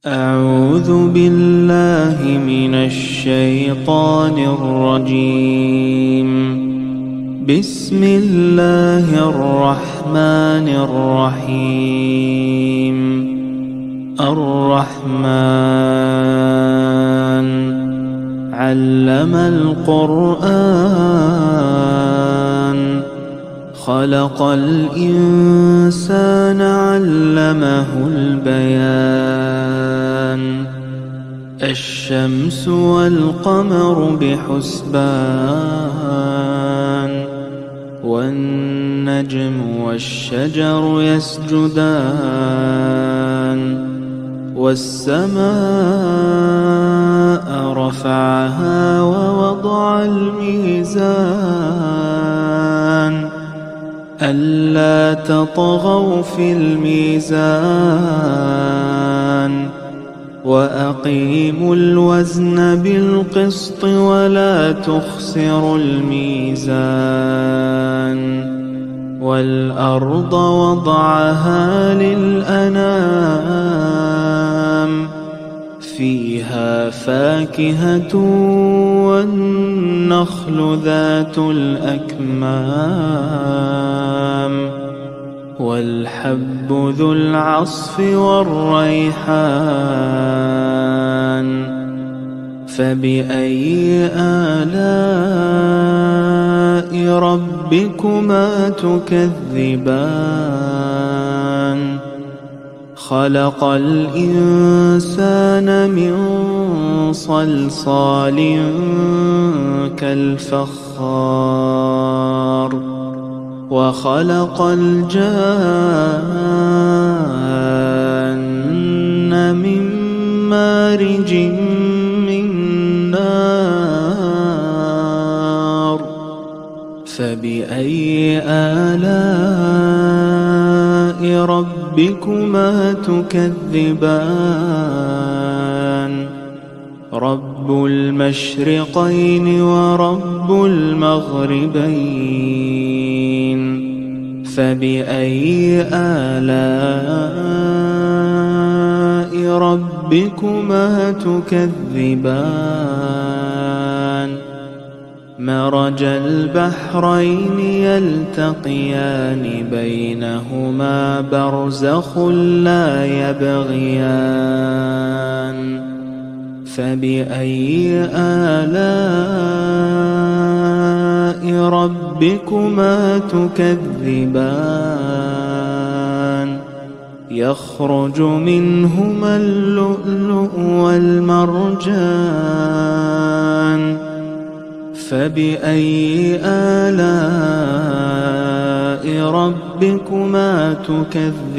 أعوذ بالله من الشيطان الرجيم. بسم الله الرحمن الرحيم. الرحمن علم القرآن خلق الإنسان علمه البيان. الشمس والقمر بحسبان والنجم والشجر يسجدان والسماء رفعها ووضع الميزان ألا تطغوا في الميزان وأقيموا الوزن بالقسط ولا تخسروا الميزان. والأرض وضعها للأنام فيها فاكهة والنخل ذات الأكمام والحب ذو العصف والريحان. فبأي آلاء ربكما تكذبان؟ خلق الإنسان من صلصال كالفخار وخلق الجان من مارج من نار. فبأي آلاء ربكما تكذبان؟ رب المشرقين ورب المغربين. فبأي آلاء ربكما تكذبان؟ مرج البحرين يلتقيان بينهما برزخ لا يبغيان. فبأي آلاء ربكما تكذبان؟ يخرج منهما اللؤلؤ والمرجان. فبأي آلاء ربكما تكذبان؟